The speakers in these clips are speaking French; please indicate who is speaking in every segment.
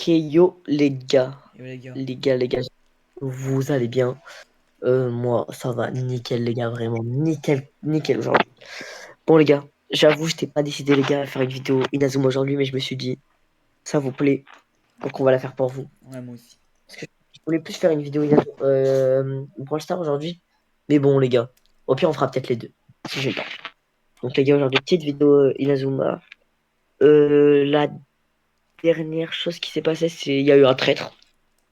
Speaker 1: Ok, yo les gars,
Speaker 2: Yo les gars.
Speaker 1: les gars, vous allez bien? Moi, ça va, nickel les gars, vraiment, nickel, nickel aujourd'hui. Bon les gars, j'avoue, je t'ai pas décidé les gars à faire une vidéo Inazuma aujourd'hui, mais je me suis dit, ça vous plaît, donc on va la faire pour vous.
Speaker 2: Ouais, moi aussi.
Speaker 1: Parce que je voulais plus faire une vidéo Inazuma Brawl Stars aujourd'hui, mais bon les gars, au pire on fera peut-être les deux, si j'ai le temps. Donc les gars, aujourd'hui, petite vidéo Inazuma. La dernière chose qui s'est passée, c'est il y a eu un traître.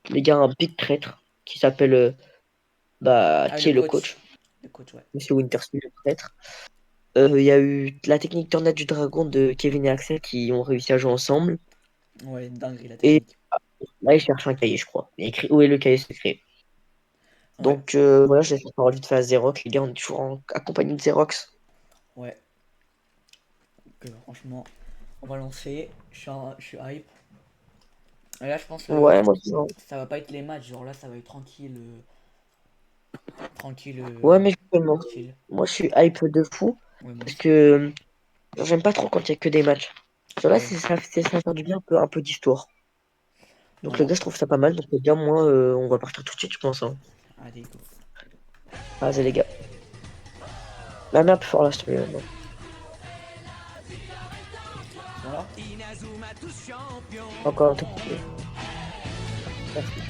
Speaker 1: Les gars, un big traître qui s'appelle
Speaker 2: Ah,
Speaker 1: qui
Speaker 2: le
Speaker 1: est le
Speaker 2: coach.
Speaker 1: coach,
Speaker 2: Le coach, ouais.
Speaker 1: Monsieur Winterspill, le traître. Il y a eu la technique Tornade du Dragon de Kevin et Axel qui ont réussi à jouer ensemble.
Speaker 2: Ouais, une dinguerie la
Speaker 1: Et
Speaker 2: technique.
Speaker 1: là, ils cherchent un cahier, je crois. Il y a écrit où est le cahier secret.
Speaker 2: Ouais,
Speaker 1: Donc voilà, je laisse la parole vite fait à Xerox. Les gars, on est toujours accompagné de Xerox.
Speaker 2: ouais. Franchement, on va lancer. Je suis hype. Et là, je pense
Speaker 1: Ouais, moi aussi, hein.
Speaker 2: ça va pas être les matchs. Genre là, ça va être tranquille. Tranquille.
Speaker 1: Ouais, mais justement,
Speaker 2: Chill.
Speaker 1: moi je suis hype de fou.
Speaker 2: Ouais, moi
Speaker 1: Parce
Speaker 2: aussi.
Speaker 1: que j'aime pas trop quand il y a que des matchs. Sur là,
Speaker 2: Ouais.
Speaker 1: ça fait du bien un peu d'histoire. Donc les
Speaker 2: Voilà.
Speaker 1: gars, je trouve ça pas mal. Donc les gars, moi, on va partir tout de suite, je pense, hein.
Speaker 2: Allez, go.
Speaker 1: Vas-y les gars. La map fort là, s'il te plaît, maintenant.
Speaker 2: Ils sont là.
Speaker 1: Encore un tout petit peu. Merci.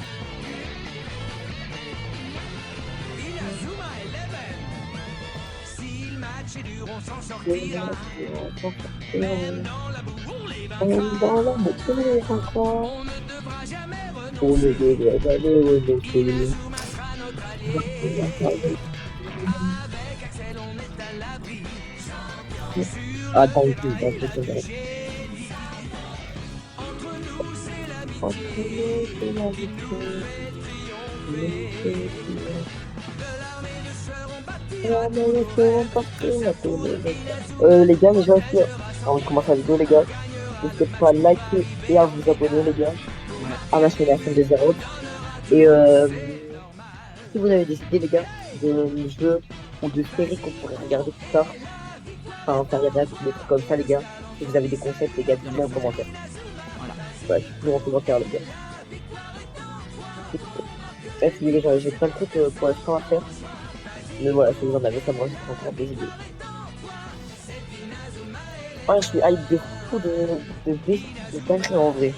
Speaker 1: Dans la boucle, encore. On ne devrait jamais renoncer. Attends, attends. Entre nous, c'est la victoire. Les gars, les gens aussi, avant de commencer la vidéo, les gars, n'hésitez pas à liker et à vous abonner, les gars,
Speaker 2: Ouais.
Speaker 1: à la chaîne des Zéro. Et si vous avez des idées, les gars, de jeux ou de séries qu'on pourrait regarder plus tard, enfin, faire des réactions, des trucs comme ça, les gars, si vous avez des concepts, les gars,
Speaker 2: Dans les
Speaker 1: dites-le en
Speaker 2: commentaires.
Speaker 1: commentaire.
Speaker 2: Voilà.
Speaker 1: Ouais, dites-le en commentaire, les gars. Merci, les gars, j'ai plein de trucs pour l'instant à faire. Mais voilà, si vous en avez, ça me reste encore des idées. Ah, je suis hype de fou de dinguerie en vrai.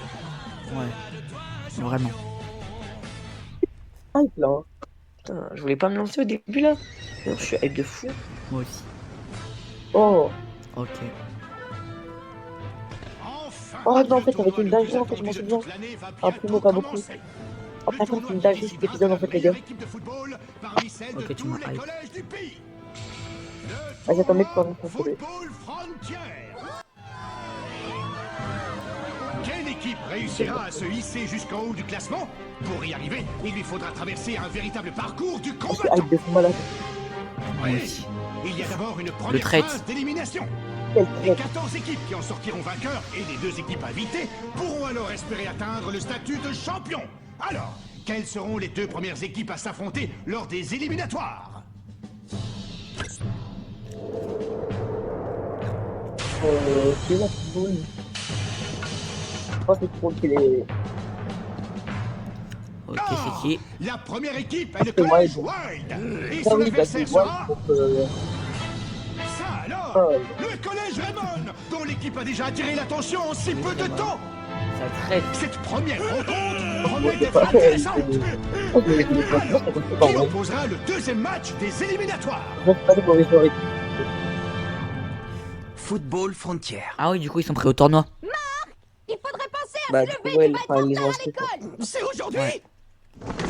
Speaker 2: Ouais. Vraiment.
Speaker 1: Hype là, hein. Putain, je voulais pas me lancer au début là. Non, je suis hype de fou.
Speaker 2: Moi aussi.
Speaker 1: Oh,
Speaker 2: Ok.
Speaker 1: oh non, en fait, avec une dinguerie, en fait, je m'en souviens. Un peu, mais pas beaucoup. Oh, par contre, c'est une dinguerie cet épisode, en fait, les gars.
Speaker 2: Ok, tu m'as hype.
Speaker 1: Vas-y, attends, mec, pas s'il te plaît.
Speaker 3: Quelle équipe réussira à se hisser jusqu'en haut du classement? Pour y arriver, il lui faudra traverser un véritable parcours du
Speaker 1: Je suis
Speaker 3: combattant.
Speaker 1: hype de fou malade.
Speaker 2: Moi aussi.
Speaker 3: Il y a d'abord une première
Speaker 2: traître.
Speaker 3: phase d'élimination.
Speaker 1: Quel
Speaker 3: Les
Speaker 1: traître.
Speaker 3: 14 équipes qui en sortiront vainqueurs et les 2 équipes invitées pourront alors espérer atteindre le statut de champion. Alors, quelles seront les 2 premières équipes à s'affronter lors des éliminatoires?
Speaker 1: Qui est là, Pitbull? Je pense que c'est Pitbull qui est.
Speaker 2: Ok, c'est qui?
Speaker 3: La première équipe est le
Speaker 1: C'est Wild.
Speaker 3: collège Wild. Et
Speaker 1: Ah
Speaker 3: son
Speaker 1: oui, bah c'est
Speaker 3: adversaire
Speaker 1: Wild
Speaker 3: sera...
Speaker 1: contre.
Speaker 3: Ça alors,
Speaker 1: Paul.
Speaker 3: le collège Raymond, dont l'équipe a déjà attiré l'attention en si peu de temps.
Speaker 2: Ça traite.
Speaker 3: Cette première rencontre promet
Speaker 1: C'est
Speaker 3: d'être
Speaker 1: pas.
Speaker 3: intéressante.
Speaker 1: Oh, mais je l'ai pas dit, c'est pas
Speaker 3: Qui
Speaker 1: vrai.
Speaker 3: opposera le 2e match des éliminatoires?
Speaker 1: Je sais pas des mauvais joueurs et tout.
Speaker 4: Football Frontier.
Speaker 2: Ah oui, du coup, ils sont pris au tournoi.
Speaker 5: Il faudrait penser à
Speaker 1: Bah,
Speaker 5: se
Speaker 1: du coup,
Speaker 5: lever
Speaker 1: ouais,
Speaker 5: du
Speaker 1: enfin, ils les ont
Speaker 5: à
Speaker 1: inscrits, quoi.
Speaker 5: l'école.
Speaker 3: C'est aujourd'hui.
Speaker 2: Ouais.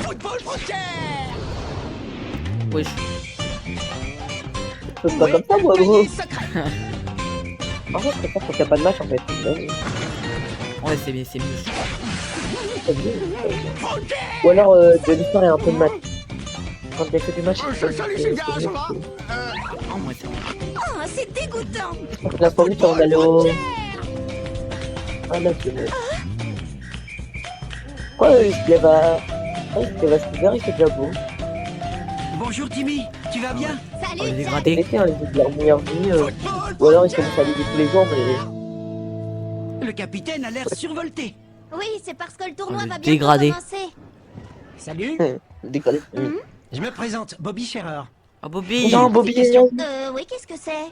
Speaker 3: Football Frontier.
Speaker 2: Wesh.
Speaker 1: Je fais pas comme ça, moi, gros. En fait, je préfère quand il n'y a pas de match, en fait. Ouais,
Speaker 2: Ouais, c'est mieux.
Speaker 1: c'est bien. Ou alors, de l'histoire et un peu de match. Quand il y a que du match, c'est
Speaker 3: Salut,
Speaker 1: mieux.
Speaker 3: c'est bien, ça va?
Speaker 2: Ouais, c'est bon.
Speaker 5: Oh, c'est dégoûtant.
Speaker 1: La première, c'est on allait au. Ah, là, c'est mieux. Quoi, il se lève à. Ouais, il se lève à 6 heures, il fait déjà beau.
Speaker 4: Bonjour Timmy, tu vas bien?
Speaker 2: On les
Speaker 5: Salut, Jack.
Speaker 2: dégradés.
Speaker 1: L'été, hein, ils vivent leur meilleure vie. Ou alors, ils commencent à lire tous les jours, mais.
Speaker 4: Le capitaine a l'air survolté.
Speaker 5: Oui, c'est parce que le tournoi
Speaker 2: Oh, le
Speaker 5: va bientôt
Speaker 2: dégradé.
Speaker 5: commencer.
Speaker 4: Salut,
Speaker 1: Décalé.
Speaker 4: je me présente, Bobby Scherer.
Speaker 2: Oh, Bobby.
Speaker 1: Non,
Speaker 4: Des
Speaker 1: Bobby.
Speaker 4: questions
Speaker 5: Oui, qu'est-ce que c'est?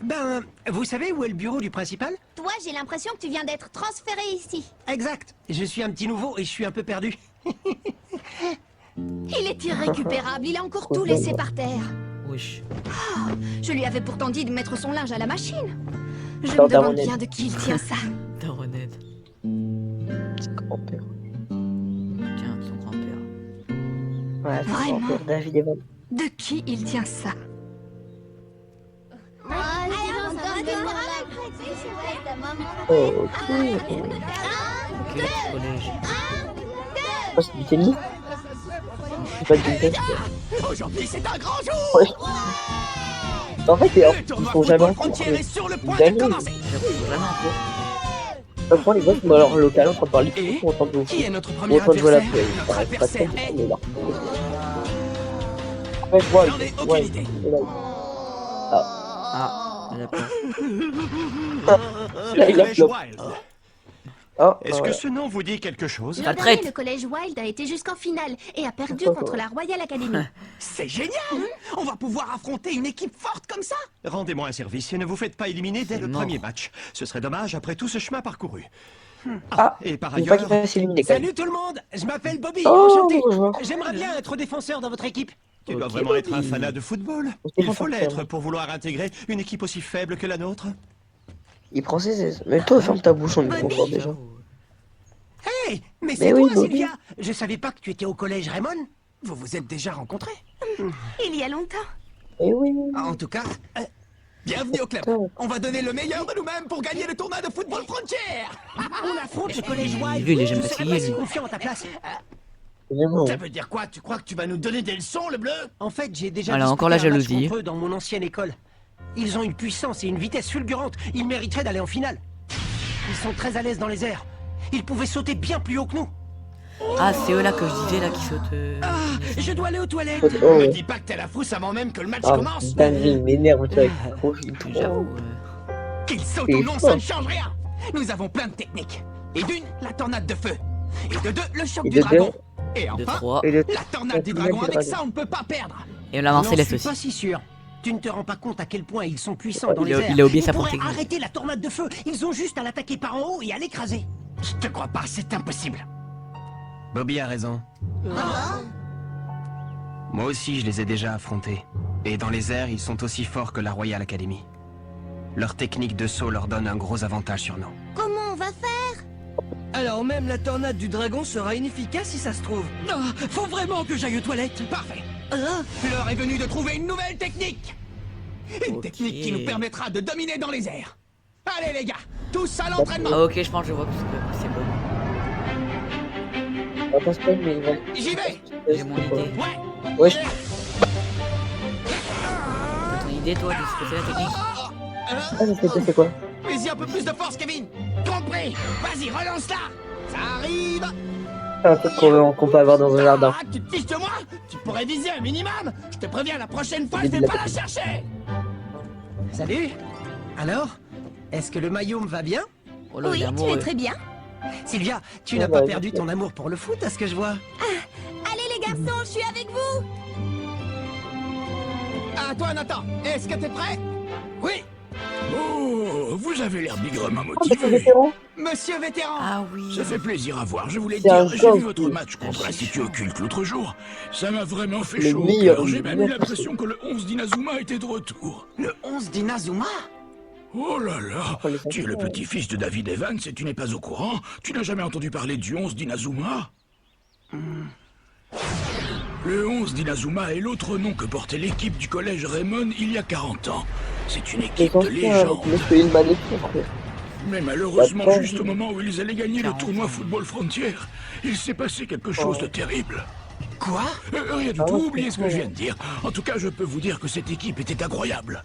Speaker 4: Ben, vous savez où est le bureau du principal?
Speaker 5: Toi, j'ai l'impression que tu viens d'être transféré ici.
Speaker 4: Exact. Je suis un petit nouveau et je suis un peu perdu.
Speaker 5: Il est irrécupérable, il a encore
Speaker 1: Trop
Speaker 5: tout
Speaker 1: bien.
Speaker 5: laissé par terre.
Speaker 2: Wesh.
Speaker 5: Je lui avais pourtant dit de mettre son linge à la machine. Je
Speaker 1: Alors,
Speaker 5: me demande
Speaker 1: Darwin.
Speaker 5: bien de qui il tient ça.
Speaker 2: Daronette.
Speaker 1: Grand-père.
Speaker 2: Tiens, son grand-père.
Speaker 1: Ouais, c'est
Speaker 5: Vraiment
Speaker 1: grand-père, David Evan.
Speaker 5: De qui il tient ça?
Speaker 1: Oh, ok.
Speaker 2: Ok, collège.
Speaker 1: Oh, c'est du tennis? C'est pas du tennis.
Speaker 3: Aujourd'hui, c'est un grand jour.
Speaker 1: Ouais. En fait,
Speaker 3: Le
Speaker 1: ils
Speaker 3: tournoi
Speaker 1: sont jamais
Speaker 3: Football
Speaker 1: en cours.
Speaker 3: Frontier est sur le point
Speaker 1: Ils gagnent.
Speaker 3: de commencer.
Speaker 2: J'avoue, vraiment un peu.
Speaker 1: Franchement, les gars, sont alors local, en train de parler de
Speaker 4: Et
Speaker 1: foot, ou en train de jouer au
Speaker 4: qui
Speaker 1: foot,
Speaker 4: est notre
Speaker 1: ou
Speaker 4: premier
Speaker 1: en train de jouer à la
Speaker 4: adversaire?
Speaker 1: play.
Speaker 4: Notre
Speaker 1: Pas
Speaker 4: adversaire
Speaker 1: très
Speaker 4: est...
Speaker 1: mais là. Ouais, je vois.
Speaker 3: J'en ai aucune
Speaker 1: Ouais,
Speaker 3: idée.
Speaker 1: et là,
Speaker 2: Ah, il a peur.
Speaker 1: là, il a
Speaker 3: Collège
Speaker 1: flop.
Speaker 3: Wild.
Speaker 1: Oh,
Speaker 3: Est-ce que
Speaker 1: ouais.
Speaker 3: ce nom vous dit quelque chose?
Speaker 2: La
Speaker 5: L'an dernier,
Speaker 2: traite.
Speaker 5: le collège Wild a été jusqu'en finale et a perdu
Speaker 1: Pourquoi
Speaker 5: contre la Royal Academy.
Speaker 3: C'est génial! On va pouvoir affronter une équipe forte comme ça! Rendez-moi un service et ne vous faites pas éliminer dès le
Speaker 2: mort.
Speaker 3: premier match. Ce serait dommage après tout ce chemin parcouru.
Speaker 1: Ah,
Speaker 3: Et par
Speaker 1: il faut pas
Speaker 3: ailleurs,
Speaker 1: qu'il fasse éliminer quand même.
Speaker 4: Salut tout le monde, je m'appelle Bobby,
Speaker 1: Oh,
Speaker 4: enchanté.
Speaker 1: bonjour.
Speaker 4: J'aimerais bien être défenseur dans votre équipe.
Speaker 3: tu dois
Speaker 2: Ok,
Speaker 3: vraiment être un
Speaker 2: Bobby.
Speaker 3: fanat de football.
Speaker 1: C'est
Speaker 3: Il
Speaker 1: pas
Speaker 3: faut
Speaker 1: forcément.
Speaker 3: l'être pour vouloir intégrer une équipe aussi faible que la nôtre.
Speaker 1: Il prend ses aises. Mais toi, ferme ta bouche, on est
Speaker 5: Bobby.
Speaker 1: content déjà.
Speaker 2: J'avoue.
Speaker 4: Hey, mais c'est
Speaker 1: Mais oui,
Speaker 4: toi
Speaker 1: Bobby.
Speaker 4: Sylvia. Je savais pas que tu étais au collège Raymond. Vous vous êtes déjà rencontrés.
Speaker 5: Il y a longtemps.
Speaker 1: Eh oui.
Speaker 4: En tout cas,
Speaker 3: Bienvenue au club.
Speaker 1: Putain.
Speaker 3: On va donner le meilleur de nous-mêmes pour gagner le tournoi de football Frontier.
Speaker 4: on affronte le collège Wild.
Speaker 2: Lui, il est jamais
Speaker 4: Je serais
Speaker 2: essayé,
Speaker 4: pas si
Speaker 2: lui.
Speaker 4: confiant à ta place.
Speaker 1: Vraiment.
Speaker 3: Ça veut dire quoi? Tu crois que tu vas nous donner des leçons, le bleu?
Speaker 4: En fait, j'ai déjà
Speaker 2: Alors,
Speaker 4: disputé
Speaker 2: encore la
Speaker 4: un match
Speaker 2: jalousie.
Speaker 4: contre eux dans mon ancienne école. Ils ont une puissance et une vitesse fulgurantes. Ils mériteraient d'aller en finale. Ils sont très à l'aise dans les airs. Ils pouvaient sauter bien plus haut que nous.
Speaker 2: Ah, c'est eux là que je disais là qui sautent.
Speaker 4: Ah, je dois aller aux toilettes.
Speaker 1: Oh,
Speaker 3: Me
Speaker 1: ouais.
Speaker 3: dis pas que t'es la frousse avant même que le match
Speaker 1: Ah,
Speaker 3: commence.
Speaker 1: putain, il m'énerve, tu vois, avec son profil tout.
Speaker 2: J'avoue.
Speaker 3: Qu'il saute
Speaker 1: Et
Speaker 3: ou non,
Speaker 1: fort.
Speaker 3: ça ne change rien. Nous avons plein de techniques. Et d'une, la tornade de feu. Et de deux, le choc
Speaker 1: Et
Speaker 3: du
Speaker 1: de
Speaker 3: dragon.
Speaker 2: De
Speaker 3: Et enfin,
Speaker 2: 3.
Speaker 1: Et le...
Speaker 3: la tornade du dragon. Avec ça, on ne peut pas perdre.
Speaker 2: Et la
Speaker 4: J'en
Speaker 2: Marseillaise
Speaker 4: suis
Speaker 2: aussi.
Speaker 4: pas si sûr. Tu ne te rends pas compte à quel point ils sont puissants dans
Speaker 2: Il
Speaker 4: les
Speaker 2: a-
Speaker 4: airs.
Speaker 2: il a oublié
Speaker 4: Ils
Speaker 2: sa
Speaker 4: pourraient
Speaker 2: technique.
Speaker 4: arrêter la tornade de feu. Ils ont juste à l'attaquer par en haut et à l'écraser.
Speaker 3: Je te crois pas, c'est impossible.
Speaker 4: Bobby a raison. Moi aussi, je les ai déjà affrontés. Et dans les airs, ils sont aussi forts que la Royal Academy. Leur technique de saut leur donne un gros avantage sur nous.
Speaker 5: Comment on va faire?
Speaker 6: Alors même la tornade du dragon sera inefficace si ça se trouve.
Speaker 3: Faut vraiment que j'aille aux toilettes. Parfait. L'heure est venue de trouver une nouvelle technique. Une
Speaker 2: Ok.
Speaker 3: technique qui nous permettra de dominer dans les airs. Allez les gars, tous à l'entraînement.
Speaker 2: Ah, ok, je pense que je vois parce que c'est bon.
Speaker 1: On passe pas, mais il va...
Speaker 3: J'y vais.
Speaker 2: J'ai mon idée.
Speaker 3: Ouais.
Speaker 1: Ouais,
Speaker 2: T'as ton idée toi de ce que c'est la technique?
Speaker 1: c'est quoi?
Speaker 3: Mais-y un peu plus de force, Kevin. Compris. Vas-y, relance-la. Ça arrive.
Speaker 1: C'est un truc qu'on peut avoir dans un jardin.
Speaker 3: Ah, tu te fiches de moi? Tu pourrais viser un minimum. Je te préviens, la prochaine fois, je vais pas la chercher.
Speaker 4: Salut. Alors, est-ce que le maillot me va bien?
Speaker 2: Oh là, il
Speaker 5: Oui,
Speaker 2: est
Speaker 5: tu es
Speaker 2: amoureux.
Speaker 5: très bien.
Speaker 4: Sylvia, tu
Speaker 1: Ouais,
Speaker 4: n'as pas
Speaker 1: bah,
Speaker 4: perdu
Speaker 1: ok.
Speaker 4: ton amour pour le foot, à ce que je vois.
Speaker 5: Allez les garçons, je suis avec vous.
Speaker 3: À toi, Nathan. Est-ce que t'es prêt? Oui.
Speaker 7: Oh, vous avez l'air bigrement
Speaker 1: Oh, mais c'est
Speaker 7: motivé.
Speaker 1: vétéran.
Speaker 3: Monsieur vétéran.
Speaker 2: Ah oui.
Speaker 7: Ça fait plaisir à voir. Je voulais
Speaker 1: C'est un
Speaker 7: dire, j'ai
Speaker 1: gosse,
Speaker 7: vu votre
Speaker 1: lui.
Speaker 7: match contre l'Institut Occulte l'autre jour. Ça m'a vraiment fait
Speaker 1: Le
Speaker 7: chaud au
Speaker 1: meilleur,
Speaker 7: cœur. J'ai
Speaker 1: le
Speaker 7: même eu
Speaker 1: meilleur
Speaker 7: l'impression que le 11 d'Inazuma était de retour.
Speaker 3: Le 11 d'Inazuma.
Speaker 7: Oh là là,
Speaker 1: Oh, les
Speaker 7: tu es le
Speaker 1: enfants.
Speaker 7: petit-fils de David Evans et tu n'es pas au courant? Tu n'as jamais entendu parler du 11 d'Inazuma? Le 11 d'Inazuma est l'autre nom que portait l'équipe du collège Raymond il y a 40 ans. C'est une
Speaker 1: Les
Speaker 7: équipe de
Speaker 1: anciens,
Speaker 7: légende.
Speaker 1: Monsieur Hillman et tout, frère.
Speaker 7: Mais malheureusement,
Speaker 1: Bah,
Speaker 7: juste au moment où ils allaient gagner le
Speaker 2: 40
Speaker 7: tournoi
Speaker 2: ans.
Speaker 7: Football Frontier, il s'est passé quelque chose de terrible.
Speaker 3: Quoi?
Speaker 7: Rien du
Speaker 1: Ah
Speaker 7: tout,
Speaker 1: ouais,
Speaker 7: oubliez ce que
Speaker 1: c'est
Speaker 7: je viens de dire. En tout cas, je peux vous dire que cette équipe était incroyable.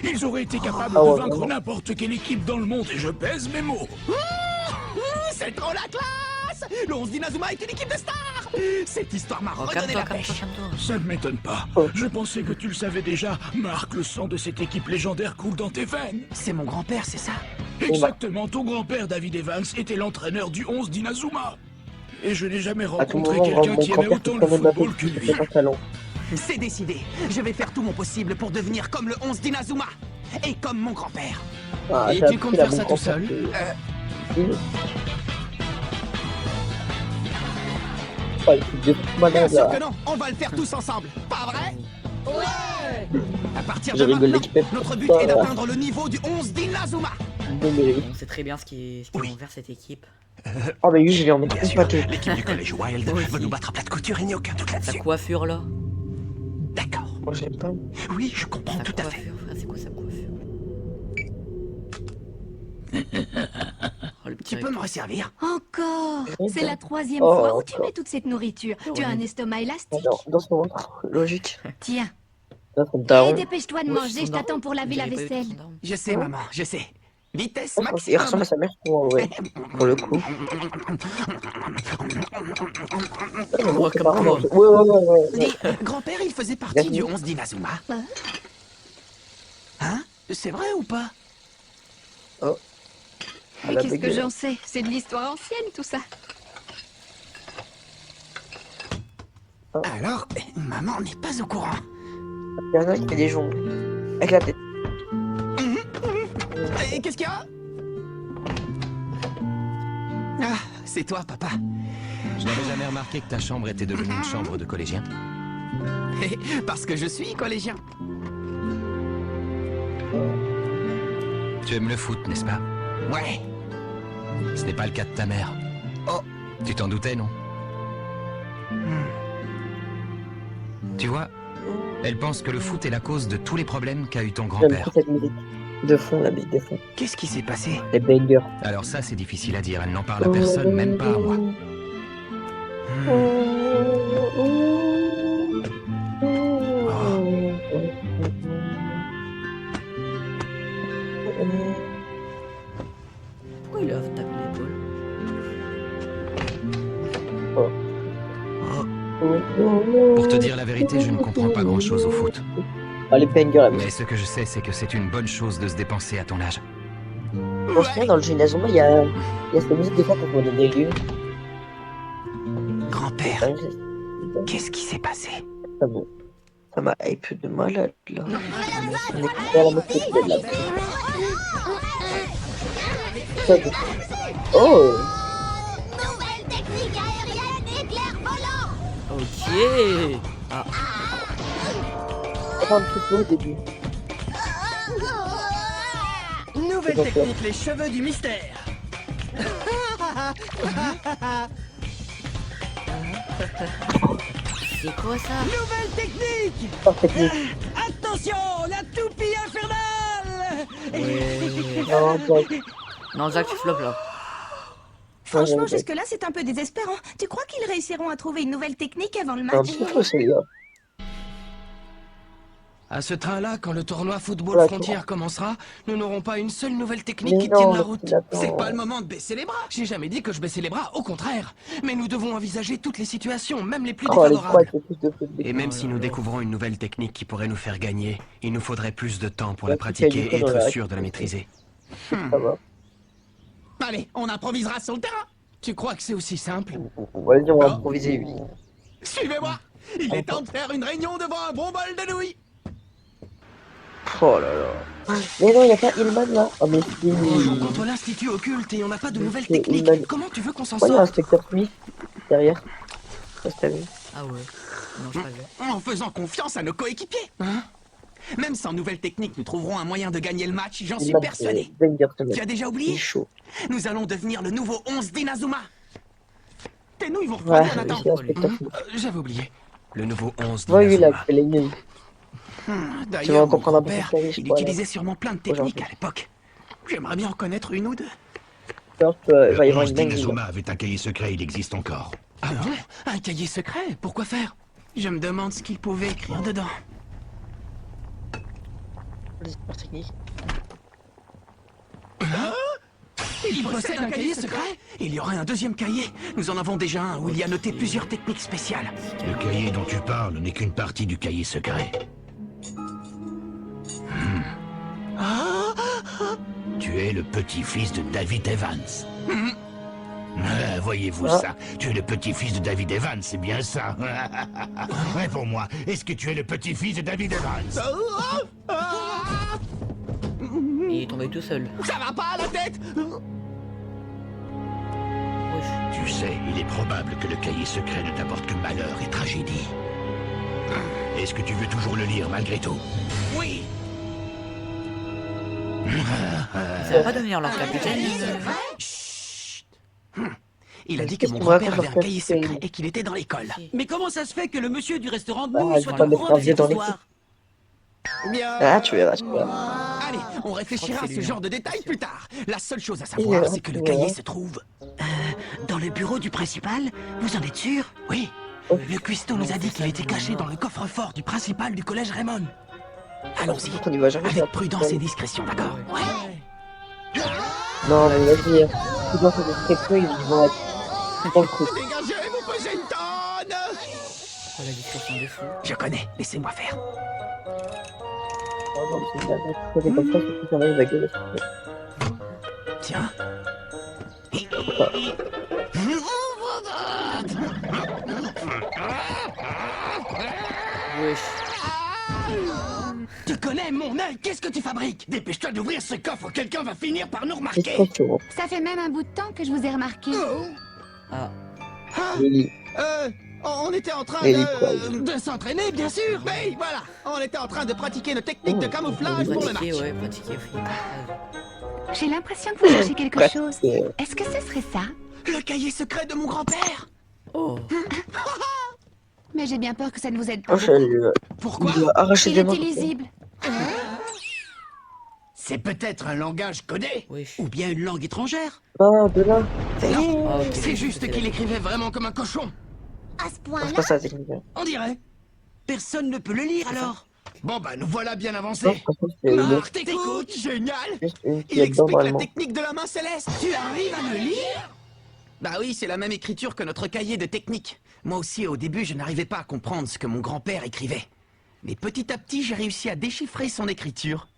Speaker 7: Ils auraient été capables
Speaker 1: Ah
Speaker 7: de
Speaker 1: ouais,
Speaker 7: vaincre
Speaker 1: vraiment.
Speaker 7: n'importe quelle équipe dans le monde, et je pèse mes mots.
Speaker 3: C'est trop la classe. Le 11 d'Inazuma est une équipe de stars. Cette histoire m'a
Speaker 2: Oh,
Speaker 3: redonné
Speaker 2: calme-toi,
Speaker 3: la
Speaker 2: calme-toi,
Speaker 3: pêche.
Speaker 2: calme-toi.
Speaker 7: Ça ne m'étonne pas.
Speaker 1: Oh.
Speaker 7: Je pensais que tu le savais déjà. Marc, le sang de cette équipe légendaire coule dans tes veines.
Speaker 3: C'est mon grand-père, c'est ça?
Speaker 7: Exactement, ton grand-père David Evans était l'entraîneur du 11 d'Inazuma. Et je n'ai jamais
Speaker 1: À tout
Speaker 7: rencontré
Speaker 1: moment,
Speaker 7: quelqu'un
Speaker 1: mon
Speaker 7: qui aimait
Speaker 1: grand-père
Speaker 7: autant
Speaker 1: qui
Speaker 7: le
Speaker 1: connaît ma
Speaker 7: football que
Speaker 1: petite,
Speaker 7: lui.
Speaker 1: c'est un talent.
Speaker 4: C'est décidé. Je vais faire tout mon possible pour devenir comme le 11 d'Inazuma. Et comme mon grand-père.
Speaker 1: Ah,
Speaker 6: Et
Speaker 1: j'ai
Speaker 6: tu
Speaker 1: appris
Speaker 6: comptes
Speaker 1: la
Speaker 6: faire ça
Speaker 1: bonne
Speaker 6: tout seul
Speaker 1: grand-père qui- Oh, le truc de fou
Speaker 4: Bien
Speaker 1: malade,
Speaker 4: sûr
Speaker 1: là.
Speaker 4: que non, on va le faire tous ensemble. Pas vrai? Ouais. À partir
Speaker 1: Je
Speaker 4: de
Speaker 1: rigole,
Speaker 4: maintenant,
Speaker 1: l'équipe.
Speaker 4: notre but
Speaker 1: Oh,
Speaker 4: est
Speaker 1: là.
Speaker 4: d'atteindre le niveau du 11 d'Inazuma.
Speaker 1: Désolé.
Speaker 2: On sait très bien ce qu'ils vont faire cette équipe.
Speaker 1: Oh, mais lui, je vais en mettre
Speaker 4: Bien
Speaker 1: une
Speaker 4: sûr,
Speaker 1: paquet.
Speaker 4: l'équipe du collège Wild
Speaker 2: Moi
Speaker 4: va
Speaker 2: aussi.
Speaker 4: nous battre à plat de couture, il n'y a aucun doute
Speaker 2: Sa
Speaker 4: là-dessus.
Speaker 2: coiffure là.
Speaker 4: D'accord.
Speaker 1: Moi, j'aime pas.
Speaker 4: Oui, je comprends
Speaker 2: Sa
Speaker 4: tout à fait.
Speaker 2: coiffure, frère, c'est quoi sa coiffure? Oh, le petit
Speaker 4: Tu peux
Speaker 2: avec-
Speaker 4: me resservir?
Speaker 5: Encore. C'est la 3e
Speaker 1: Oh,
Speaker 5: fois où tu
Speaker 1: encore.
Speaker 5: mets toute cette nourriture. Tu as un estomac élastique.
Speaker 1: Non, dans ce moment, logique.
Speaker 5: Tiens.
Speaker 1: Là, ça me
Speaker 5: Et
Speaker 1: daron.
Speaker 5: dépêche-toi de
Speaker 2: Ouais,
Speaker 5: manger,
Speaker 2: son
Speaker 5: je t'attends
Speaker 2: daron.
Speaker 5: pour laver la
Speaker 2: J'avais pas vu
Speaker 5: vaisselle.
Speaker 2: son daron.
Speaker 4: Je sais, maman, je sais. Vitesse
Speaker 1: Il
Speaker 4: maximum.
Speaker 1: ressemble à sa mère, ouais. Pour le coup.
Speaker 2: Ouais,
Speaker 1: C'est
Speaker 2: comme
Speaker 1: pas vraiment-
Speaker 2: quoi.
Speaker 1: Ouais.
Speaker 4: Dis, grand-père, il faisait partie du 11 d'Inazuma. Hein? C'est vrai ou pas?
Speaker 1: À
Speaker 5: Mais
Speaker 1: la
Speaker 5: qu'est-ce que
Speaker 1: baguette.
Speaker 5: j'en sais? C'est de l'histoire ancienne, tout ça.
Speaker 4: Alors, maman n'est pas au courant.
Speaker 1: Il y en a qui fait des jongles. Avec la tête.
Speaker 4: Et qu'est-ce qu'il y a? Ah, c'est toi, papa.
Speaker 6: Je n'avais jamais remarqué que ta chambre était devenue une chambre de collégien.
Speaker 4: Parce que je suis collégien.
Speaker 6: Tu aimes le foot, n'est-ce pas?
Speaker 4: Ouais.
Speaker 6: Ce n'est pas le cas de ta mère.
Speaker 4: Oh.
Speaker 6: Tu t'en doutais, non? Tu vois, elle pense que le foot est la cause de tous les problèmes qu'a eu ton
Speaker 1: J'aime
Speaker 6: grand-père.
Speaker 1: trop cette musique. De fond, la musique de fond.
Speaker 4: Qu'est-ce qui s'est passé?
Speaker 1: Les bangers.
Speaker 6: Alors ça, c'est difficile à dire. Elle n'en parle à personne, même pas à moi.
Speaker 2: Pourquoi il a tapé l'épaule?
Speaker 6: Pour te dire la vérité, je ne comprends pas grand-chose au foot.
Speaker 1: Ah, les bangers, la musique.
Speaker 6: Mais ce que je sais, c'est que c'est une bonne chose de se dépenser à ton âge.
Speaker 1: Franchement, dans le jeu Inazuma, il y a cette musique des fois quand on est des lieux.
Speaker 4: Grand-père, qu'est-ce qui s'est passé?
Speaker 1: Ça m'a hype de malade, là. On est à la moitié de la... Oh!
Speaker 5: Nouvelle technique aérienne éclair volant.
Speaker 2: Ok. Ah,
Speaker 1: On va un petit peu au début.
Speaker 6: Nouvelle
Speaker 1: C'est
Speaker 6: technique, les cheveux du mystère.
Speaker 2: c'est quoi ça?
Speaker 4: Nouvelle technique!
Speaker 1: Par technique.
Speaker 4: Attention, la toupie infernale!
Speaker 2: Ouais.
Speaker 1: Non, toi,
Speaker 2: Non, Zach, tu floppes là.
Speaker 5: Franchement,
Speaker 1: ouais.
Speaker 5: jusque-là, c'est un peu désespérant. Tu crois qu'ils réussiront à trouver une nouvelle technique avant le
Speaker 1: c'est un
Speaker 5: match?
Speaker 1: petit peu celui-là.
Speaker 6: À ce train-là, quand le tournoi Football
Speaker 1: Ouais,
Speaker 6: Frontière commencera, nous n'aurons pas une seule nouvelle technique
Speaker 1: Mais
Speaker 6: qui tienne
Speaker 1: non,
Speaker 6: la route.
Speaker 1: attends.
Speaker 4: C'est pas le moment de baisser les bras!
Speaker 6: J'ai jamais dit que je baissais les bras, au contraire. Mais nous devons envisager toutes les situations, même les plus
Speaker 1: Oh, les
Speaker 6: défavorables.
Speaker 1: trois, c'est plus de foot.
Speaker 6: Et même
Speaker 2: Oh
Speaker 6: si
Speaker 2: là
Speaker 6: nous
Speaker 2: là.
Speaker 6: découvrons une nouvelle technique qui pourrait nous faire gagner, il nous faudrait plus de temps pour
Speaker 1: Ouais,
Speaker 6: la
Speaker 1: tu
Speaker 6: pratiquer
Speaker 1: fais
Speaker 6: et
Speaker 1: du coup dans
Speaker 6: être
Speaker 1: la
Speaker 6: sûr de la maîtriser.
Speaker 1: Ça va.
Speaker 4: Allez, on improvisera sur le terrain!
Speaker 6: Tu crois que c'est aussi simple?
Speaker 1: Vas-y, on va improviser, oui.
Speaker 4: Suivez-moi! Il est temps de faire une réunion devant un bon bol de nouilles!
Speaker 1: Oh là là. Mais non, il n'y a pas Ilman là. Oh, mais si.
Speaker 6: On joue contre l'Institut Occulte et on n'a pas de nouvelles
Speaker 1: C'est
Speaker 6: techniques.
Speaker 1: Ilman.
Speaker 6: Comment tu veux qu'on s'en
Speaker 1: Ouais, il y a
Speaker 6: sorte?
Speaker 1: inspecteur Smith derrière. Je sais pas si t'as vu.
Speaker 2: Ah ouais. Non, j'ai pas vu.
Speaker 4: En faisant confiance à nos coéquipiers!
Speaker 6: Hein?
Speaker 4: Même sans nouvelle technique, nous trouverons un moyen de gagner le match, j'en suis
Speaker 1: Ilman,
Speaker 4: persuadé.
Speaker 1: c'est banger, ce mec.
Speaker 4: Tu as déjà
Speaker 1: Il est
Speaker 4: oublié?
Speaker 1: chaud.
Speaker 4: Nous allons devenir le nouveau 11 d'Inazuma! Tes nouilles vont
Speaker 1: Ouais,
Speaker 4: refroidir, Nathan!
Speaker 1: c'est inspecteur Smith.
Speaker 6: J'avais oublié. Le nouveau 11
Speaker 1: Ouais, lui, là,
Speaker 6: d'Inazuma.
Speaker 1: c'est les nuls. Tu vas
Speaker 4: D'ailleurs,
Speaker 1: en
Speaker 4: mon
Speaker 1: comprendre un peu
Speaker 4: grand-père,
Speaker 1: plus sa vie, je
Speaker 4: il
Speaker 1: crois, là.
Speaker 4: utilisait sûrement plein de techniques
Speaker 1: Aujourd'hui.
Speaker 4: à l'époque. J'aimerais bien en connaître une ou deux.
Speaker 1: Alors, il va y avoir
Speaker 3: Le
Speaker 1: une
Speaker 3: 11
Speaker 1: dinguerie.
Speaker 3: d'Inazuma avait un cahier secret, il existe encore.
Speaker 6: Ah bon? Un cahier secret? Pourquoi faire?
Speaker 4: Je me demande ce qu'il pouvait écrire dedans.
Speaker 1: Les sports techniques.
Speaker 4: Il possède un cahier secret? Il y aurait un deuxième cahier. Nous en avons déjà un où il y a noté plusieurs techniques spéciales.
Speaker 3: Le cahier dont tu parles n'est qu'une partie du cahier secret. Tu es le petit-fils de David Evans. Voyez-vous ça? Tu es le petit-fils de David Evans, c'est bien ça? Réponds-moi, est-ce que tu es le petit-fils de David Evans?
Speaker 2: Il est tombé tout seul.
Speaker 4: Ça va pas à la tête?
Speaker 2: Wesh.
Speaker 3: Tu sais, il est probable que le cahier secret ne t'apporte que malheur et tragédie. Est-ce que tu veux toujours le lire malgré tout?
Speaker 4: Oui.
Speaker 2: Ça va pas devenir leur capitaine.
Speaker 4: Il a dit que mon
Speaker 1: Qu'est-ce qu'on va
Speaker 4: grand-père
Speaker 1: faire
Speaker 4: avait un
Speaker 1: pour
Speaker 4: cahier
Speaker 1: capitaine
Speaker 4: secret et qu'il était dans l'école.
Speaker 8: Mais comment ça se fait que le monsieur du restaurant de
Speaker 1: Ah,
Speaker 8: nous
Speaker 1: il
Speaker 8: soit
Speaker 1: faut
Speaker 8: au
Speaker 1: mettre
Speaker 8: courant
Speaker 1: un
Speaker 8: de
Speaker 1: vieux
Speaker 8: cette
Speaker 1: dans l'équipe.
Speaker 8: histoire?
Speaker 4: Bien.
Speaker 1: Ah, tu verras, tu verras.
Speaker 4: Allez, on réfléchira à
Speaker 2: c'est
Speaker 4: ce
Speaker 2: lui,
Speaker 4: genre
Speaker 2: hein.
Speaker 4: de détails plus tard. La seule chose à
Speaker 1: Il
Speaker 4: savoir,
Speaker 1: verra,
Speaker 4: c'est que le
Speaker 1: tu
Speaker 4: cahier
Speaker 1: verras.
Speaker 4: se trouve... dans le bureau du principal. Vous en êtes sûr? Oui. Le cuistot nous a dit qu'il était caché dans le coffre-fort du principal du collège Raymond. Allons-y.
Speaker 1: On y va jamais.
Speaker 4: Avec prudence et discrétion, d'accord? Ouais.
Speaker 1: Non, mais vas-y. Tu dois faire des très peu, ils vont être dans le coup.
Speaker 4: Dégagez, vous pesez une tonne!
Speaker 2: Oh, la discrétion des fous.
Speaker 4: Je connais, laissez-moi faire.
Speaker 1: Oh non, c'est bien, c'est comme ça, c'est que ça va, il va gueuler.
Speaker 4: Tiens.
Speaker 2: Wesh.
Speaker 4: Tu connais mon œil, qu'est-ce que tu fabriques?
Speaker 3: Dépêche-toi d'ouvrir ce coffre, quelqu'un va finir par nous
Speaker 1: C'est
Speaker 3: remarquer.
Speaker 1: trop chaud.
Speaker 5: Ça fait même un bout de temps que je vous ai remarqué.
Speaker 2: Ah,
Speaker 1: Lily.
Speaker 4: On était en train
Speaker 1: Ellie, quoi.
Speaker 4: de s'entraîner, bien sûr. Oui, voilà. On était en train de pratiquer nos techniques de camouflage pour le match.
Speaker 2: pratiquer, ouais, pratiquer.
Speaker 5: J'ai l'impression que vous cherchez quelque
Speaker 1: Presque.
Speaker 5: chose. Est-ce que ce serait ça?
Speaker 4: Le cahier secret de mon grand-père.
Speaker 2: Oh,
Speaker 5: Mais j'ai bien peur que ça ne vous aide pas.
Speaker 1: Prochaine,
Speaker 4: Pourquoi?
Speaker 1: il doit arracher
Speaker 5: Il
Speaker 1: des
Speaker 5: est
Speaker 1: mains.
Speaker 5: illisible.
Speaker 3: C'est peut-être un langage codé.
Speaker 2: wesh.
Speaker 8: Ou bien une langue étrangère?
Speaker 1: Ah, de là.
Speaker 2: Ah, ok,
Speaker 4: C'est juste
Speaker 2: c'est
Speaker 4: qu'il
Speaker 2: la-
Speaker 4: écrivait vraiment comme un cochon.
Speaker 5: À ce
Speaker 1: C'est
Speaker 5: point-là?
Speaker 1: pas ça, la technique.
Speaker 4: On dirait.
Speaker 8: Personne ne peut le lire alors?
Speaker 3: Bon bah nous voilà bien
Speaker 1: Non,
Speaker 3: avancés.
Speaker 1: franchement, c'est
Speaker 4: Marc, t'écoutes? Génial.
Speaker 1: juste une qui
Speaker 4: Il
Speaker 1: est dedans
Speaker 4: explique la
Speaker 1: normalement.
Speaker 4: technique de la main céleste. Tu arrives à le lire? Bah oui, c'est la même écriture que notre cahier de technique. Moi aussi, au début, je n'arrivais pas à comprendre ce que mon grand-père écrivait. Mais petit à petit, j'ai réussi à déchiffrer son écriture.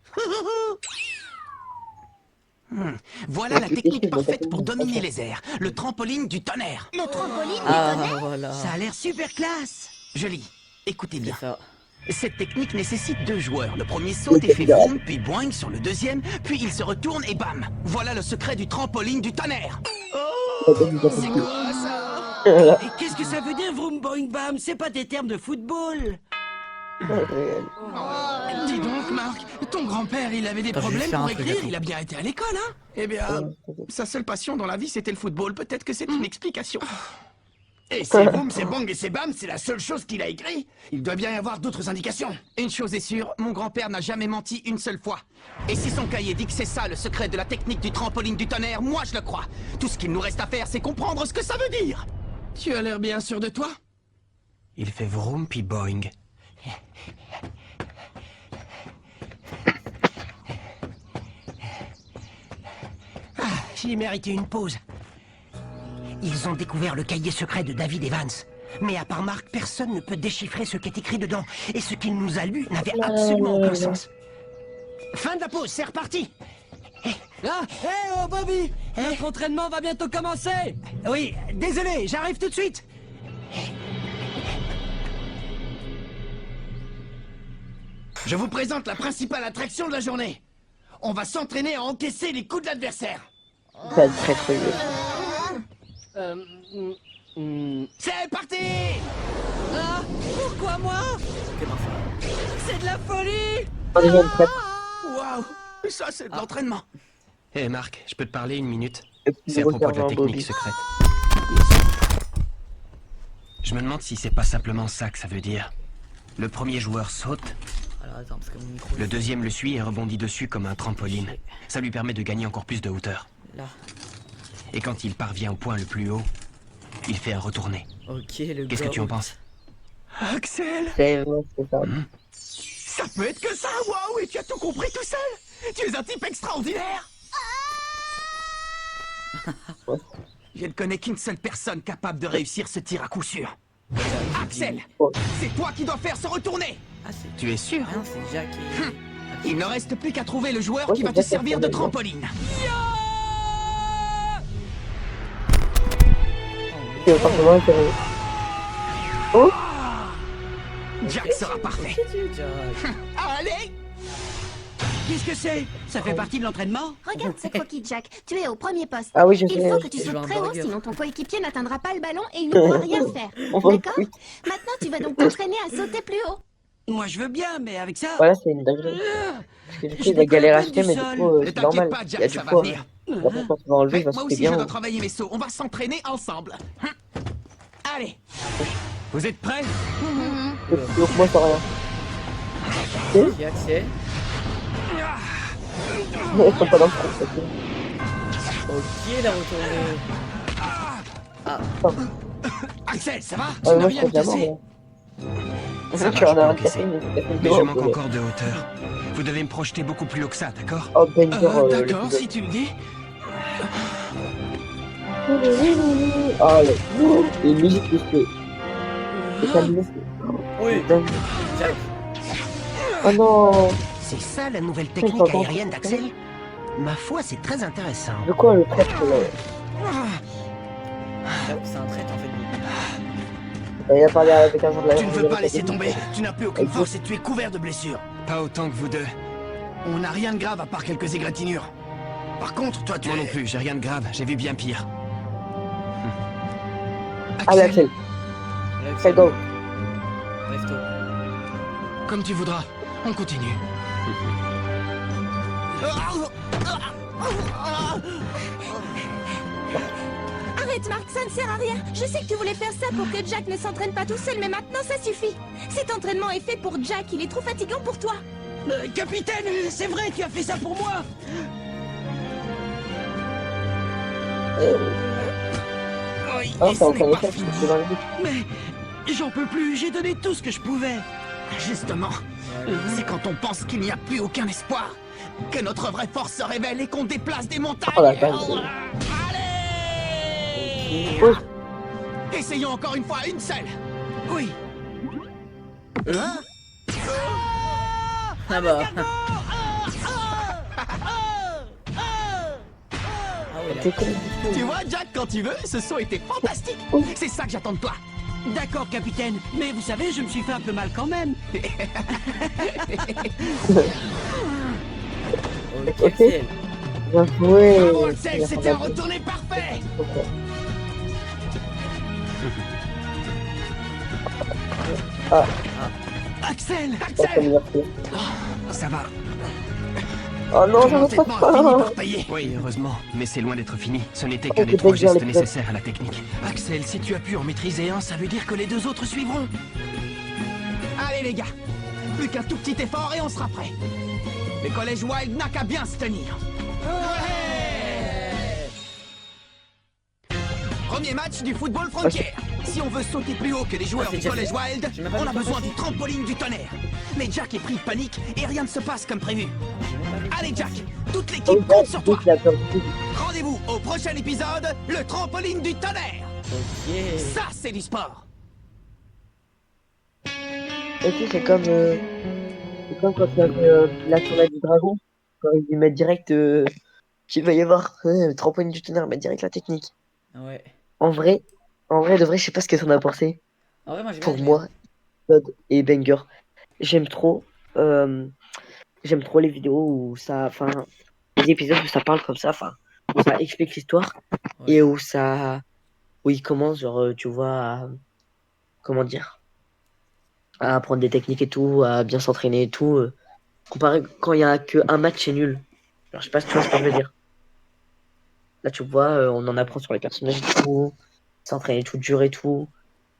Speaker 4: Voilà la technique parfaite pour dominer les airs. Le trampoline du tonnerre.
Speaker 5: Le trampoline
Speaker 2: Ah,
Speaker 5: du tonnerre?
Speaker 2: voilà.
Speaker 8: Ça a l'air super classe.
Speaker 4: Je lis. Écoutez bien.
Speaker 2: C'est ça.
Speaker 4: Cette technique nécessite 2 joueurs. Le premier saute et fait boum, puis boing sur le deuxième, puis il se retourne et bam. Voilà le secret du trampoline du tonnerre. C'est quoi ça?
Speaker 8: Et qu'est-ce que ça veut dire vroom boing bam? C'est pas des termes de football.
Speaker 4: Dis donc, Marc, ton grand-père, il avait des
Speaker 2: Attends, je vais
Speaker 4: problèmes
Speaker 2: faire
Speaker 4: pour
Speaker 2: un truc,
Speaker 4: écrire,
Speaker 2: attends.
Speaker 4: il a bien été à l'école, hein? Eh bien, sa seule passion dans la vie, c'était le football. Peut-être que c'est une explication.
Speaker 3: Et c'est boum, c'est bang et c'est bam, c'est la seule chose qu'il a écrit. Il doit bien y avoir d'autres indications.
Speaker 4: Une chose est sûre, mon grand-père n'a jamais menti une seule fois. Et si son cahier dit que c'est ça le secret de la technique du trampoline du tonnerre, moi je le crois. Tout ce qu'il nous reste à faire, c'est comprendre ce que ça veut dire. Tu as l'air bien sûr de toi?
Speaker 8: Il fait vroom puis boing.
Speaker 4: J'ai mérité une pause. Ils ont découvert le cahier secret de David Evans. Mais à part Marc, personne ne peut déchiffrer ce qui est écrit dedans. Et ce qu'il nous a lu n'avait absolument aucun sens. Fin de la pause, c'est reparti.
Speaker 8: Ah, hé oh Bobby! Notre entraînement va bientôt commencer!
Speaker 4: Oui, désolé, j'arrive tout de suite.
Speaker 3: Je vous présente la principale attraction de la journée. On va s'entraîner à encaisser les coups de l'adversaire.
Speaker 1: Pas de très très vieux.
Speaker 3: C'est parti!
Speaker 8: Ah, pourquoi moi? C'est de la folie!
Speaker 1: On est bien prêt.
Speaker 4: Waouh, ça c'est de l'entraînement.
Speaker 9: Hé Marc, je peux te parler une minute?
Speaker 1: Le petit
Speaker 9: C'est à
Speaker 1: gros
Speaker 9: propos de la
Speaker 1: sergent
Speaker 9: technique
Speaker 1: Bobby.
Speaker 9: secrète. Je me demande si c'est pas simplement ça que ça veut dire. Le premier joueur saute,
Speaker 2: Alors attends, parce que mon micro.
Speaker 9: le deuxième le suit et rebondit dessus comme un trampoline. Ça lui permet de gagner encore plus de hauteur.
Speaker 2: Là.
Speaker 9: Et quand il parvient au point le plus haut, il fait un retourné.
Speaker 2: Ok, le
Speaker 9: Qu'est-ce que tu en
Speaker 2: gars.
Speaker 9: penses?
Speaker 4: Axel,
Speaker 1: C'est vrai, c'est ça.
Speaker 4: ça peut être que ça, waouh, et tu as tout compris tout seul. Tu es un type extraordinaire. Je ne connais qu'une seule personne capable de réussir ce tir à coup sûr. Axel, c'est toi qui dois faire ce retourner.
Speaker 2: Ah, c'est.
Speaker 9: Tu es sûr?
Speaker 2: Ah non, c'est Jack et.
Speaker 4: Il ne reste plus qu'à trouver le joueur
Speaker 1: Ouais,
Speaker 4: qui va
Speaker 1: c'est
Speaker 4: te
Speaker 1: bien
Speaker 4: servir
Speaker 1: fait,
Speaker 4: de
Speaker 1: bien.
Speaker 4: trampoline.
Speaker 1: C'est forcément intéressant. Oh,
Speaker 4: Jack sera parfait. Allez!
Speaker 8: Qu'est-ce que c'est? Ça fait partie de l'entraînement?
Speaker 5: Regarde ce croquis, Jack. Tu es au premier poste.
Speaker 1: ah oui, je
Speaker 5: Il
Speaker 1: sais.
Speaker 5: faut que tu
Speaker 2: Je veux
Speaker 5: sautes
Speaker 2: un
Speaker 5: très haut,
Speaker 2: burger.
Speaker 5: sinon ton coéquipier n'atteindra pas le ballon et il ne pourra rien faire.
Speaker 1: On va
Speaker 5: D'accord?
Speaker 1: plus.
Speaker 5: Maintenant, tu vas donc t'entraîner à sauter plus haut.
Speaker 8: Moi, je veux bien, mais avec ça...
Speaker 1: Voilà, c'est une dinguerie. Parce que du coup, il va galérer à acheter, mais du coup,
Speaker 4: Ne
Speaker 1: c'est
Speaker 4: t'inquiète
Speaker 1: normal.
Speaker 4: pas,
Speaker 1: Il y
Speaker 4: Jack,
Speaker 1: a du
Speaker 4: ça va
Speaker 1: poids.
Speaker 4: venir.
Speaker 1: Après, quand tu vas enlever, il
Speaker 4: Mais
Speaker 1: va
Speaker 4: moi
Speaker 1: sauter
Speaker 4: aussi,
Speaker 1: bien.
Speaker 4: je dois travailler mes sauts. On va s'entraîner ensemble. Allez!
Speaker 8: Vous êtes prêts?
Speaker 1: Donc, moi, sans rien.
Speaker 2: Ok, Axel.
Speaker 1: Non, ils sont pas dans le trou, c'est tout.
Speaker 2: Ok, la retournée.
Speaker 4: Axel, ça va?
Speaker 1: Ah,
Speaker 4: Tu
Speaker 1: mais
Speaker 4: n'as
Speaker 1: moi, je
Speaker 4: rien
Speaker 1: trouve la
Speaker 4: cassé?
Speaker 1: mort.
Speaker 6: Ça va,
Speaker 1: Tu en
Speaker 6: je peux
Speaker 1: as un
Speaker 6: encaisser.
Speaker 1: café, mais
Speaker 6: Mais je manque encore de hauteur. Vous devez me projeter beaucoup plus haut que ça, d'accord?
Speaker 1: Oh, Banger,
Speaker 4: D'accord, si tu le dis.
Speaker 1: Ah, les musiques qui se... C'est calmé,
Speaker 2: Oui,
Speaker 1: c'est dingue.
Speaker 2: Jack.
Speaker 1: Oh non.
Speaker 4: C'est ça la nouvelle
Speaker 1: Ils
Speaker 4: technique
Speaker 1: sont encore
Speaker 4: aérienne
Speaker 1: en train.
Speaker 4: d'Axel? Ma foi, c'est très intéressant.
Speaker 1: De quoi le traître là?
Speaker 2: Jack, c'est un traître en fait.
Speaker 1: Il a parlé avec un genre de la...
Speaker 4: Tu ne veux pas laisser tomber. Tu n'as plus aucune force et tu es couvert de blessures.
Speaker 6: Pas autant que vous deux.
Speaker 4: On n'a rien de grave à part quelques égratignures. Par contre, toi, tu
Speaker 6: Moi non
Speaker 4: es...
Speaker 6: plus, j'ai rien de grave, j'ai vu bien pire.
Speaker 1: Allez, Axel. Axel, go.
Speaker 2: Resto.
Speaker 4: Comme tu voudras. On continue.
Speaker 5: Arrête, Marc, ça ne sert à rien. Je sais que tu voulais faire ça pour que Jack ne s'entraîne pas tout seul, mais maintenant ça suffit. Cet entraînement est fait pour Jack, il est trop fatigant pour toi.
Speaker 8: Capitaine, c'est vrai, tu as fait ça pour moi!
Speaker 4: Oui,
Speaker 1: Ah,
Speaker 4: et
Speaker 1: c'est
Speaker 4: ce
Speaker 1: en
Speaker 4: n'est
Speaker 1: train de
Speaker 4: pas
Speaker 1: faire,
Speaker 4: fini.
Speaker 1: c'est dans le but.
Speaker 8: Mais j'en peux plus, j'ai donné tout ce que je pouvais.
Speaker 4: Justement, c'est quand on pense qu'il n'y a plus aucun espoir que notre vraie force se révèle et qu'on déplace des montagnes.
Speaker 1: Oh la vache.
Speaker 4: Allez!
Speaker 1: Pause.
Speaker 4: Essayons encore une fois, une seule.
Speaker 8: Oui.
Speaker 2: Ah bah. Ah oui, là.
Speaker 1: T'es con.
Speaker 4: Tu vois, Jack, quand tu veux, ce saut était fantastique. C'est ça que j'attends de toi.
Speaker 8: D'accord, capitaine. Mais vous savez, je me suis fait un peu mal quand même.
Speaker 2: Ok, Axel.
Speaker 1: Bien joué.
Speaker 4: Bravo, Axel, c'était un retourné parfait.
Speaker 8: Axel!
Speaker 4: Axel,
Speaker 6: Ça va.
Speaker 1: Oh non,
Speaker 4: ton
Speaker 1: ça va
Speaker 4: entêtement a
Speaker 1: pas.
Speaker 4: fini par payer.
Speaker 6: Oui, heureusement, mais c'est loin d'être fini. Ce n'était
Speaker 1: Oh,
Speaker 6: qu'un des
Speaker 1: c'est
Speaker 6: 3
Speaker 1: pas bien,
Speaker 6: gestes
Speaker 1: l'épisode.
Speaker 6: nécessaires à la technique.
Speaker 4: Axel, si tu as pu en maîtriser un, ça veut dire que les deux autres suivront. Allez les gars, plus qu'un tout petit effort et on sera prêt. Le collège Wild n'a qu'à bien se tenir. Premier match du football frontière. Si on veut sauter plus haut que les joueurs
Speaker 2: Ah, c'est
Speaker 4: du
Speaker 2: déjà
Speaker 4: collège
Speaker 2: fait.
Speaker 4: Wild,
Speaker 2: J'ai même pas
Speaker 4: on a
Speaker 2: vu
Speaker 4: besoin
Speaker 2: comment
Speaker 4: du trampoline du tonnerre. Mais Jack est pris de panique et rien ne se passe comme prévu. Allez Jack, toute
Speaker 1: Oh,
Speaker 4: l'équipe compte sur toi.
Speaker 1: il a perdu tout.
Speaker 4: Rendez-vous au prochain épisode, le trampoline du tonnerre.
Speaker 2: Ok.
Speaker 4: Ça, c'est du sport.
Speaker 1: Ok, c'est comme quand il y avait la tournée du dragon. Quand ils lui mettent direct qu'il va y avoir le trampoline du tonnerre, mettre direct la technique.
Speaker 2: Ouais.
Speaker 1: En vrai, de vrai, je sais pas ce que t'en as pensé.
Speaker 2: En vrai, moi j'ai bien
Speaker 1: Pour
Speaker 2: aimé.
Speaker 1: moi, Todd et Banger. J'aime trop, les vidéos où ça, enfin, les épisodes où ça parle comme ça, enfin, où ça explique l'histoire
Speaker 2: Ouais.
Speaker 1: et où il commence, genre, tu vois, comment dire, à apprendre des techniques et tout, à bien s'entraîner et tout. Comparé quand il y a que un match, c'est nul. Alors, je sais pas si tu vois ce que je veux dire. Là, tu vois, on en apprend sur les personnages et tout, s'entraîner tout dur et tout.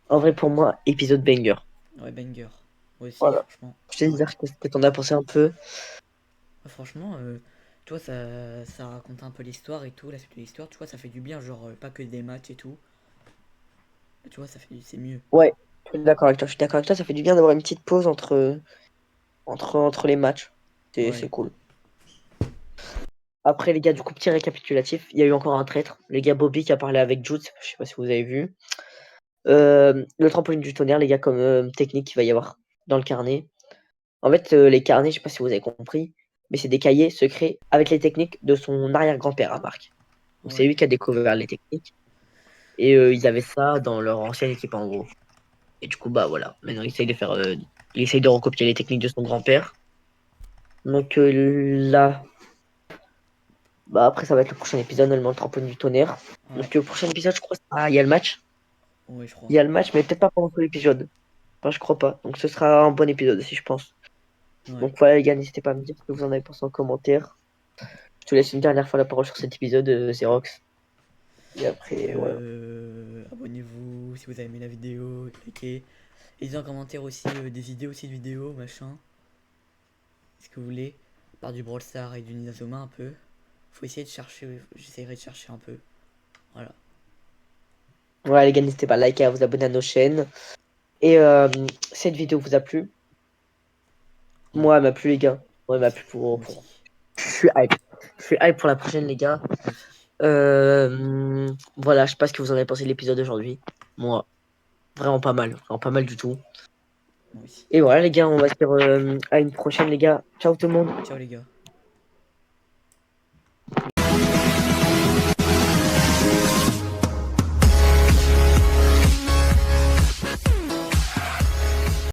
Speaker 1: En vrai, pour moi, épisode banger.
Speaker 2: Ouais, banger. Moi aussi,
Speaker 1: Voilà.
Speaker 2: franchement.
Speaker 1: Je te dis ce que t'en as pensé un peu.
Speaker 2: Franchement, tu vois, ça raconte un peu l'histoire et tout, la suite de l'histoire, tu vois, ça fait du bien, genre, pas que des matchs et tout. Tu vois, c'est mieux.
Speaker 1: Ouais, je suis d'accord avec toi. Ça fait du bien d'avoir une petite pause entre les matchs.
Speaker 2: Ouais.
Speaker 1: C'est cool. Après, les gars, du coup, petit récapitulatif. Il y a eu encore un traître. Les gars, Bobby qui a parlé avec Jude. Je sais pas si vous avez vu. Le trampoline du tonnerre, les gars, comme technique qu'il va y avoir dans le carnet. En fait, les carnets, je sais pas si vous avez compris, mais c'est des cahiers secrets avec les techniques de son arrière-grand-père à Marc. Donc c'est
Speaker 2: Ouais.
Speaker 1: lui qui a découvert les techniques. Et ils avaient ça dans leur ancienne équipe en gros. Et du coup, bah voilà. Maintenant, il essaye de recopier les techniques de son grand-père. Donc là, bah après, ça va être le prochain épisode, normalement, le trampoline du tonnerre.
Speaker 2: Ouais.
Speaker 1: Donc le prochain épisode, je crois, il y a le match.
Speaker 2: Ouais, je crois.
Speaker 1: Il y a le match, mais peut-être pas pendant tout l'épisode. Enfin, je crois pas. Donc ce sera un bon épisode aussi, je pense.
Speaker 2: Ouais.
Speaker 1: Donc voilà, les gars, n'hésitez pas à me dire ce que vous en avez pensé en commentaire. Je te laisse une dernière fois la parole sur cet épisode, Xerox. Et après, voilà.
Speaker 2: Abonnez-vous si vous avez aimé la vidéo, likez. Et dites en commentaire aussi des idées aussi de vidéos, machin. Ce que vous voulez. À part du Brawl Stars et du Inazuma un peu. Faut essayer de chercher, j'essaierai de chercher un peu. Voilà.
Speaker 1: Voilà, les gars, n'hésitez pas à liker, à vous abonner à nos chaînes. Et cette vidéo vous a plu? Moi, elle m'a plu, les gars. Moi, elle m'a plu
Speaker 2: Moi aussi.
Speaker 1: Je suis hype. Je suis hype pour la prochaine, les gars.
Speaker 2: Moi aussi.
Speaker 1: Voilà, je sais pas ce que vous en avez pensé de l'épisode d'aujourd'hui. Moi, vraiment pas mal. Vraiment pas mal du tout.
Speaker 2: Moi aussi.
Speaker 1: Et voilà, les gars, on va se dire à une prochaine, les gars. Ciao tout le monde.
Speaker 2: Ciao les gars.